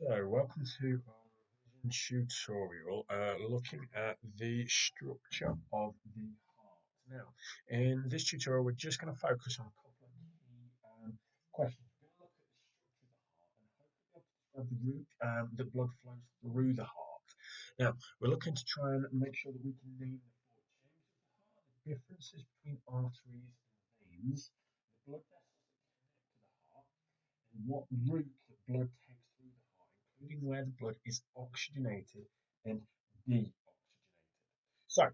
So, welcome to our revision tutorial looking at the structure of the heart. Now, in this tutorial, we're just going to focus on a couple of key questions. We're going to look at the structure of the heart and hopefully be able to describe the route that blood flows through the heart. Now, we're looking to try and make sure that we can name the four chambers of the heart, the differences between arteries and veins, the blood vessels that connect to the heart, and what route that blood takes through the heart, including where the blood is oxygenated and deoxygenated. So,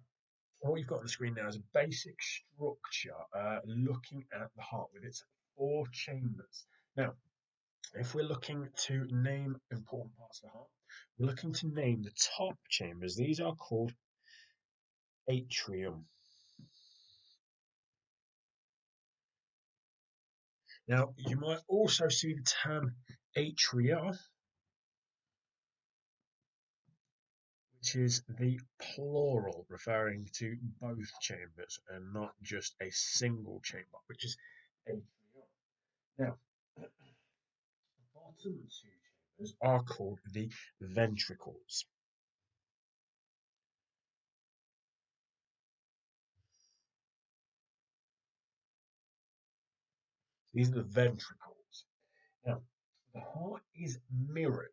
what we've got on the screen now is a basic structure looking at the heart with its four chambers. Now, if we're looking to name important parts of the heart, we're looking to name the top chambers. These are called atrium. Now, you might also see the term atria, which is the plural, referring to both chambers and not just a single chamber, which is atrium. Now, the bottom two chambers are called the ventricles. These are the ventricles. Now, the heart is mirrored.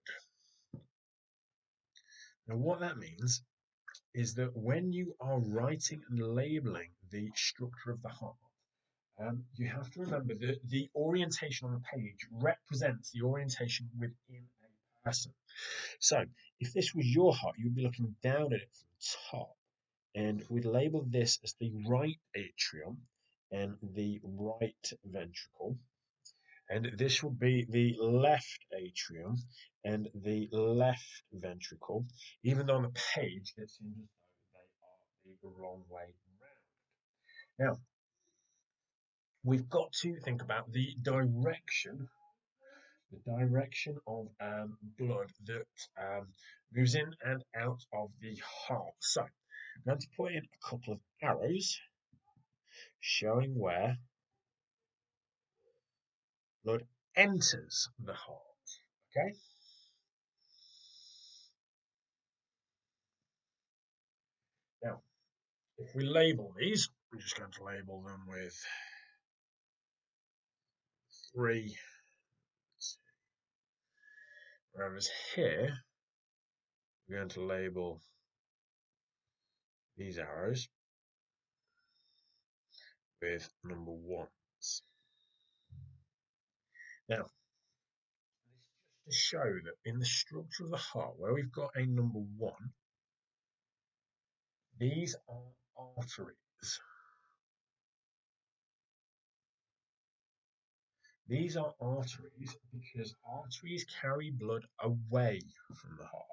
Now, what that means is that when you are writing and labeling the structure of the heart, you have to remember that the orientation on the page represents the orientation within a person. So, if this was your heart, you would be looking down at it from the top, and we'd label this as the right atrium and the right ventricle. And this will be the left atrium and the left ventricle, even though on the page it seems as though they are the wrong way round. Now, we've got to think about the direction of blood that moves in and out of the heart. So, I'm going to put in a couple of arrows showing where blood enters the heart. Okay? Now, if we label these, I'm just going to label them with 3. Whereas here, we're going to label these arrows with number 1s. Now, this is just to show that in the structure of the heart, where we've got a number 1, these are arteries. These are arteries because arteries carry blood away from the heart.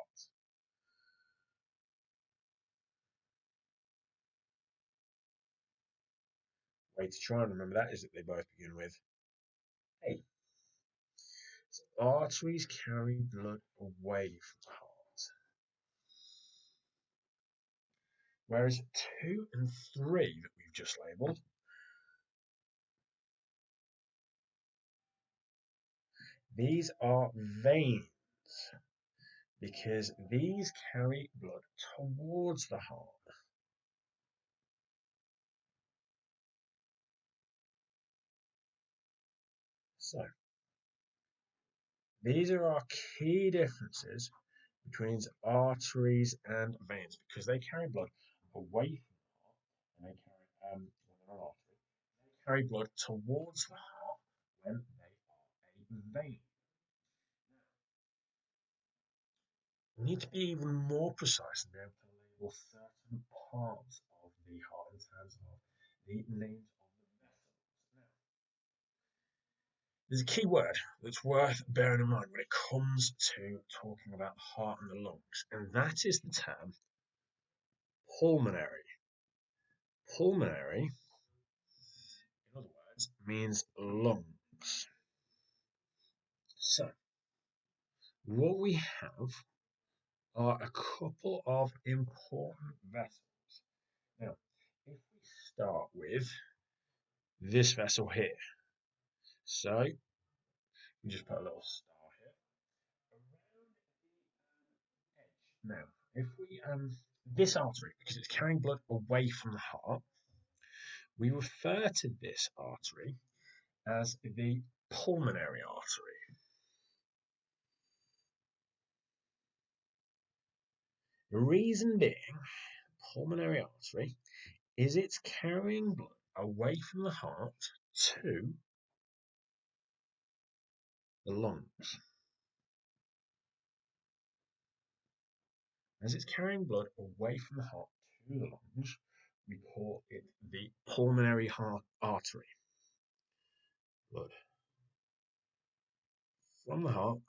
Way to try and remember that is that they both begin with A. So arteries carry blood away from the heart. Whereas 2 and 3 that we've just labelled, these are veins because these carry blood towards the heart. So, these are our key differences between arteries and veins because they carry blood away from the heart and they carry, when they're an artery, they carry blood towards the heart when they are a vein. We need to be even more precise and be able to label certain parts of the heart in terms of the names of the vessels. Now, there's a key word that's worth bearing in mind when it comes to talking about the heart and the lungs, and that is the term pulmonary. Pulmonary, in other words, means lungs. So, what we have are a couple of important vessels. Now, if we start with this vessel here, so we just put a little star here. Around Now, if we this artery, because it's carrying blood away from the heart, we refer to this artery as the pulmonary artery. The reason being, pulmonary artery is it's carrying blood away from the heart to the lungs. As it's carrying blood away from the heart to the lungs, we call it the pulmonary artery. Blood from the heart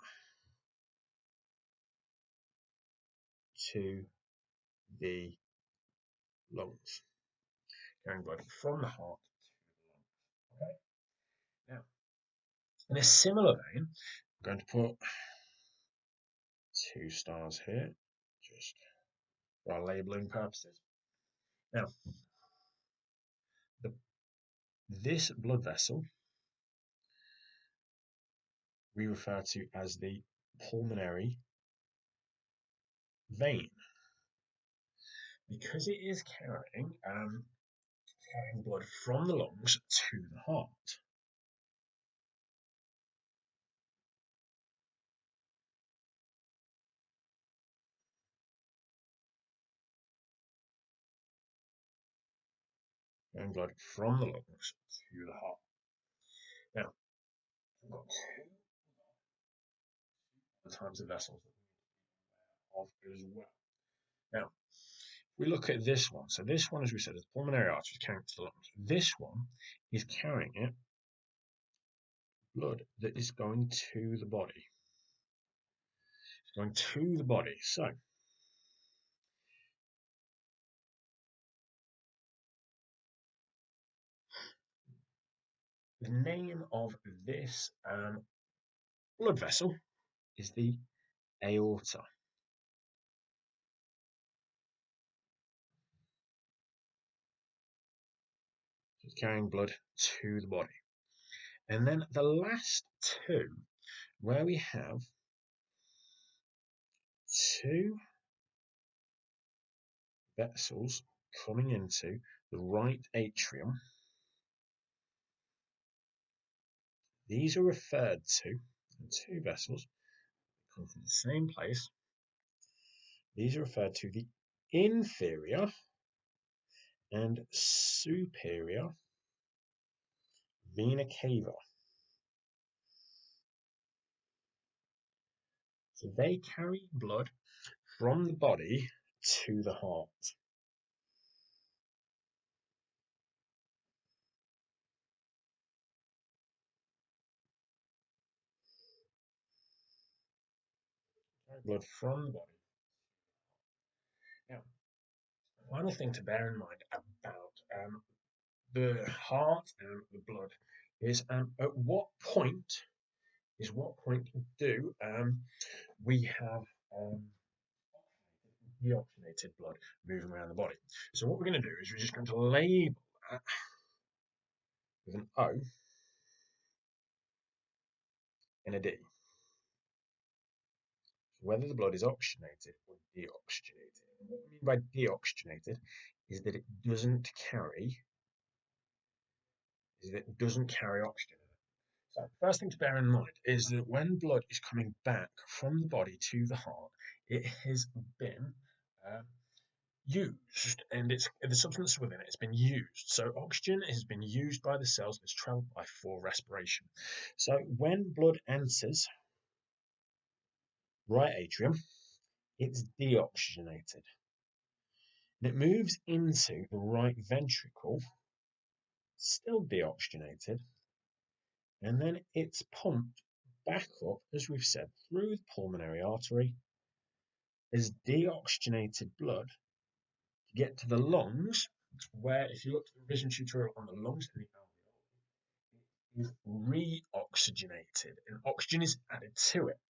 to the lungs. Carrying blood from the heart to the lungs. Okay. Now, in a similar vein, I'm going to put 2 stars here, just for our labeling purposes. Now, this blood vessel we refer to as the pulmonary vein, because it is carrying blood from the lungs to the heart. Carrying blood from the lungs to the heart. Now, we've got 2 types of vessels that we need to be aware of as well. Now, we look at this one. So this one, as we said, is the pulmonary artery carrying to the lungs. This one is carrying it blood that is going to the body. It's going to the body. So the name of this blood vessel is the aorta. It's carrying blood to the body. And then the last 2, where we have 2 vessels coming into the right atrium. These are referred to, 2 vessels come from the same place. These are referred to the inferior and superior vena cava. So they carry blood from the body to the heart. Blood from the body. Now, the final thing to bear in mind about the heart and the blood is at what point do we have deoxygenated blood moving around the body. So what we're going to do is we're just going to label that with an O and a D. So whether the blood is oxygenated or deoxygenated. And what we mean by deoxygenated is that it doesn't carry oxygen. So the first thing to bear in mind is that when blood is coming back from the body to the heart, it has been used, and the substance within it has been used. So oxygen has been used by the cells and it's traveled by for respiration. So when blood enters right atrium, it's deoxygenated. And it moves into the right ventricle, still deoxygenated, and then it's pumped back up, as we've said, through the pulmonary artery as deoxygenated blood to get to the lungs, where if you look at the revision tutorial on the lungs and the alveoli, it is reoxygenated and oxygen is added to it.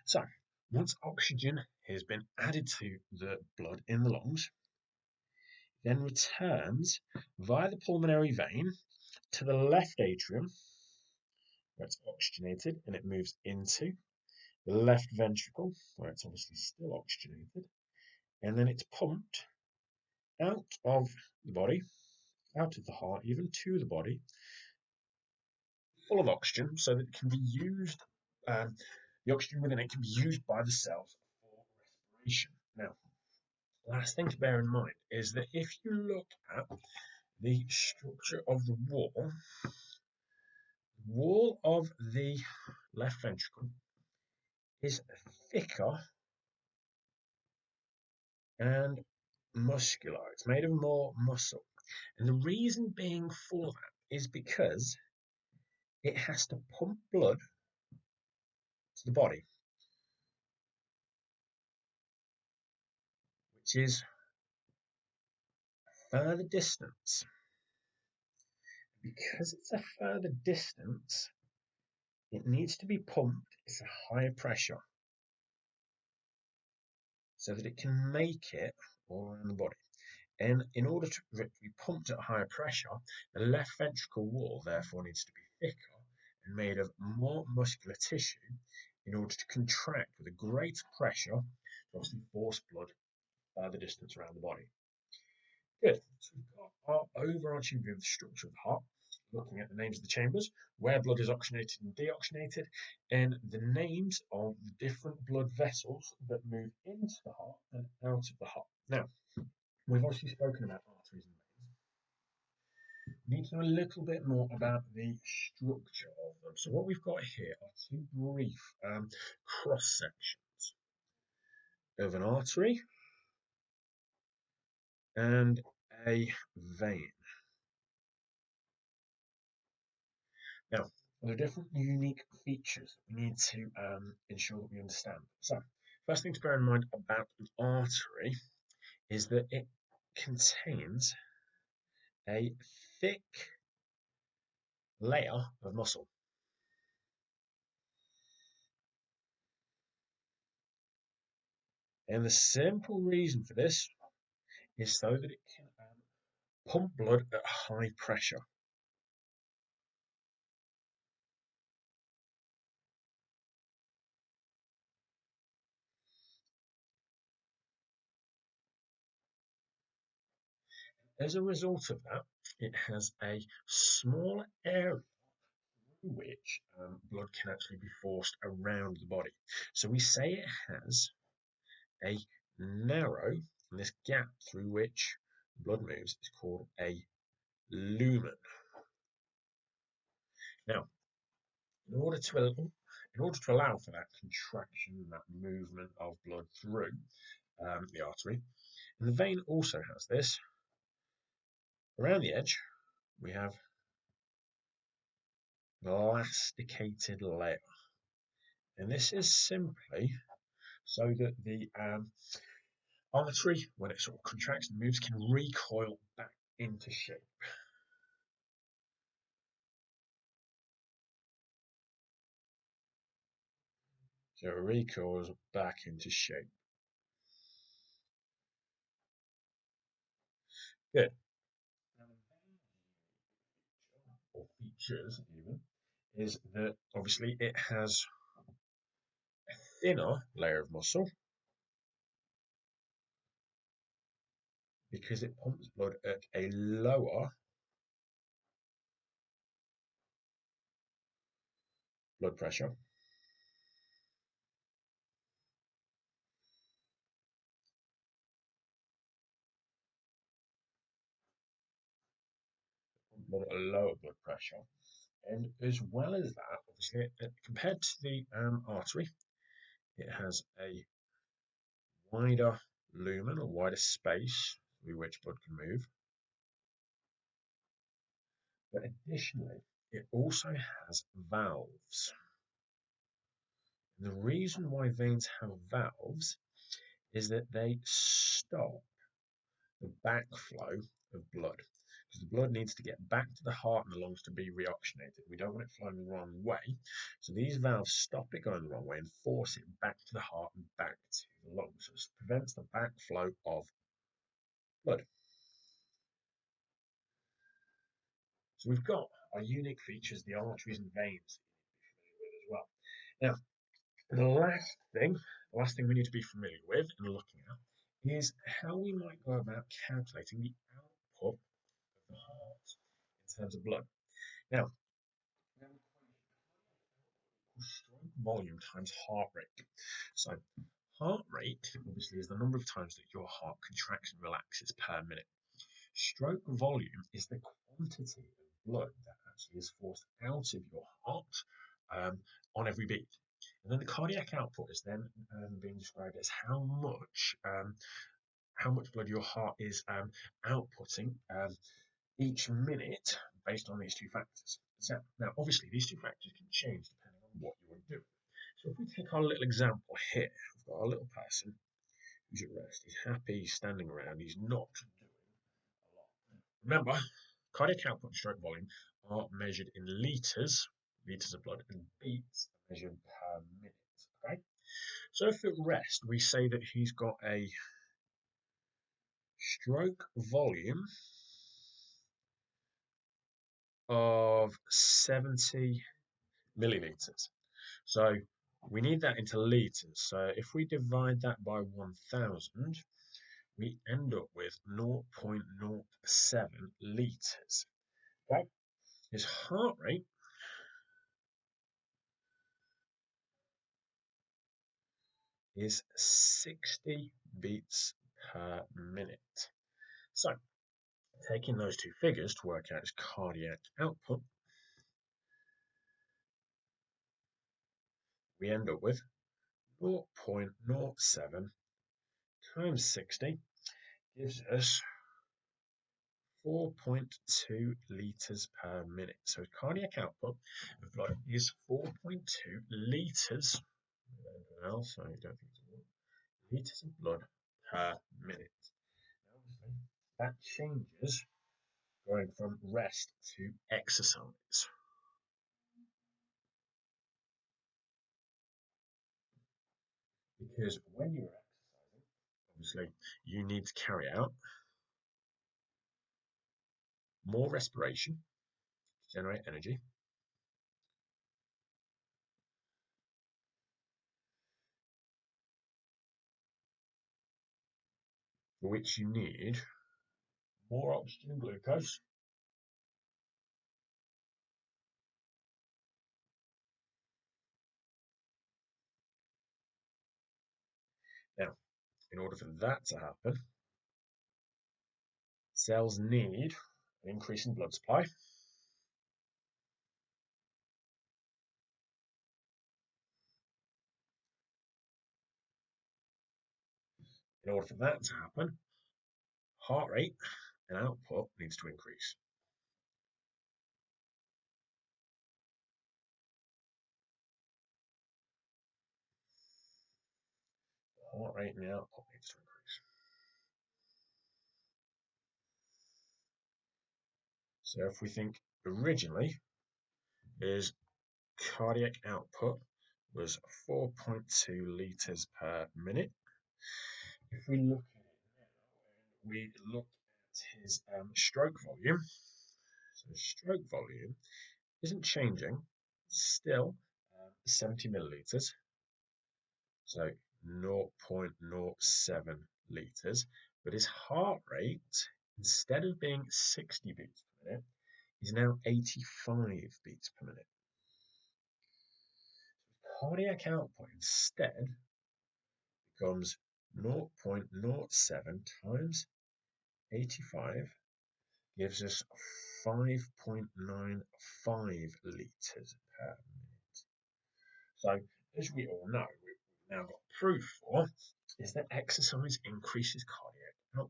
So once oxygen has been added to the blood in the lungs, it then returns via the pulmonary vein to the left atrium, where it's oxygenated, and it moves into the left ventricle, where it's obviously still oxygenated, and then it's pumped out of the body, out of the heart, even to the body, full of oxygen, so that it can be used. The oxygen within it can be used by the cells for respiration. Now, last thing to bear in mind is that if you look at the structure of the wall of the left ventricle is thicker and muscular. It's made of more muscle. And the reason being for that is because it has to pump blood to the body, which is a further distance. Because it's a further distance, it needs to be pumped at a higher pressure so that it can make it all around the body. And in order for it to be pumped at higher pressure, the left ventricle wall therefore needs to be thicker and made of more muscular tissue in order to contract with a greater pressure to obviously force blood further distance around the body. Good. So we've got our overarching view of the structure of the heart, looking at the names of the chambers, where blood is oxygenated and deoxygenated, and the names of the different blood vessels that move into the heart and out of the heart. Now, we've obviously spoken about arteries and veins. We need to know a little bit more about the structure of them. So what we've got here are two brief cross sections of an artery and a vein. Now, there are different unique features that we need to ensure that we understand. So, first thing to bear in mind about an artery is that it contains a thick layer of muscle. And the simple reason for this is so that it can pump blood at high pressure. As a result of that, it has a small area through which blood can actually be forced around the body. So we say it has a narrow, and this gap through which blood moves is called a lumen. Now, in order to allow for that contraction, that movement of blood through the artery, and the vein also has this. Around the edge, we have the elasticated layer, and this is simply so that the artery, when it sort of contracts and moves, can recoil back into shape. So it recoils back into shape. Good. Or features even, is that obviously it has a thinner layer of muscle because it pumps blood at a lower blood pressure. Blood at a lower blood pressure. And as well as that, obviously, compared to the artery, it has a wider lumen or wider space through which blood can move. But additionally, it also has valves. And the reason why veins have valves is that they stop the backflow of blood. Because the blood needs to get back to the heart and the lungs to be reoxygenated. We don't want it flowing the wrong way. So these valves stop it going the wrong way and force it back to the heart and back to the lungs. So it prevents the backflow of blood. So we've got our unique features, the arteries and veins as well. Now, the last thing we need to be familiar with and looking at is how we might go about calculating the output of the heart in terms of blood. Now, stroke volume times heart rate. So, heart rate obviously is the number of times that your heart contracts and relaxes per minute. Stroke volume is the quantity of blood that actually is forced out of your heart on every beat. And then the cardiac output is then being described as how much blood your heart is outputting each minute based on these two factors. So now, obviously, these two factors can change depending on what you are doing. So if we take our little example here, we've got our little person who's at rest. He's happy, he's standing around, he's not doing a lot. Remember, cardiac output and stroke volume are measured in litres of blood, and beats are measured per minute. Okay, so if at rest we say that he's got a stroke volume of 70 milliliters. So we need that into litres. So if we divide that by 1000, we end up with 0.07 litres. Okay? His heart rate is 60 beats per minute. So taking those two figures to work out his cardiac output, we end up with 0.07 times 60 gives us 4.2 litres per minute. So cardiac output of blood is 4.2 litres. Else, I don't think it's litres of blood per minute. Now, obviously, that changes going from rest to exercise. Because when you're exercising, obviously, you need to carry out more respiration to generate energy, for which you need more oxygen and glucose. Now, in order for that to happen, cells need an increase in blood supply. In order for that to happen, heart rate and output needs to increase. Heart rate and output needs to increase. So if we think originally his cardiac output was 4.2 litres per minute. If we look at it now and we look at his stroke volume, so stroke volume isn't changing, still 70 milliliters, so 0.07 litres, but his heart rate, instead of being 60 beats per minute, is now 85 beats per minute. Cardiac output instead becomes 0.07 times 85 gives us 5.95 litres per minute. So, as we all know, we've now got proof for, is that exercise increases cardiac output.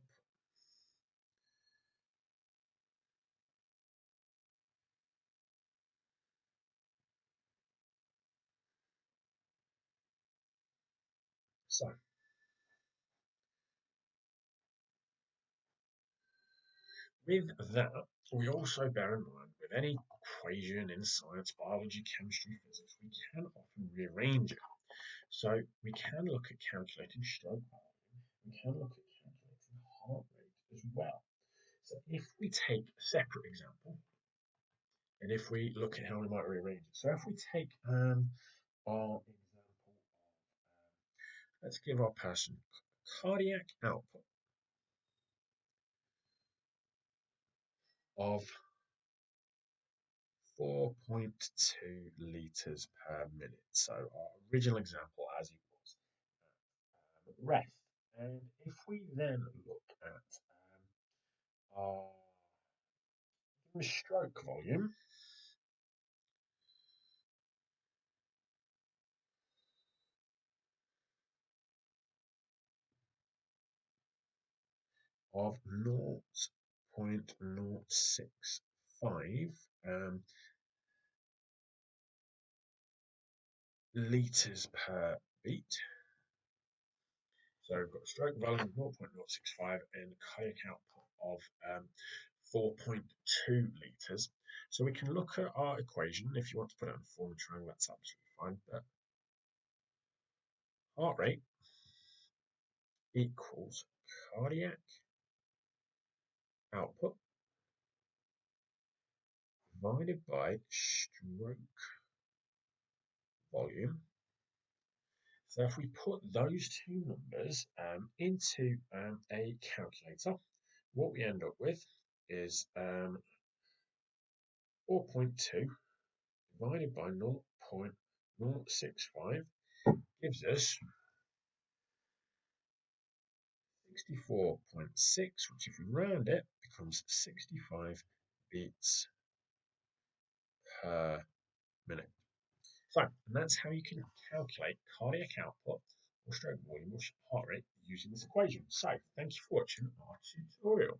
So, with that, we also bear in mind with any equation in science, biology, chemistry, physics, we can often rearrange it. So we can look at calculating stroke volume, we can look at calculating heart rate as well. So if we take a separate example, and if we look at how we might rearrange it. So if we take our example of, let's give our person cardiac output of 4.2 litres per minute. So our original example as it was rest. And if we then look at our stroke volume of 0.065 litres per beat. So we've got stroke volume of 0.065 and cardiac output of 4.2 litres. So we can look at our equation. If you want to put it in the form of a triangle, that's absolutely fine. But heart rate equals cardiac output divided by stroke volume. So if we put those two numbers into a calculator, what we end up with is 4.2 divided by 0.065 gives us 64.6, which if we round it becomes 65 beats per minute. So, and that's how you can calculate cardiac output or stroke volume or heart rate using this equation. So, thank you for watching our tutorial.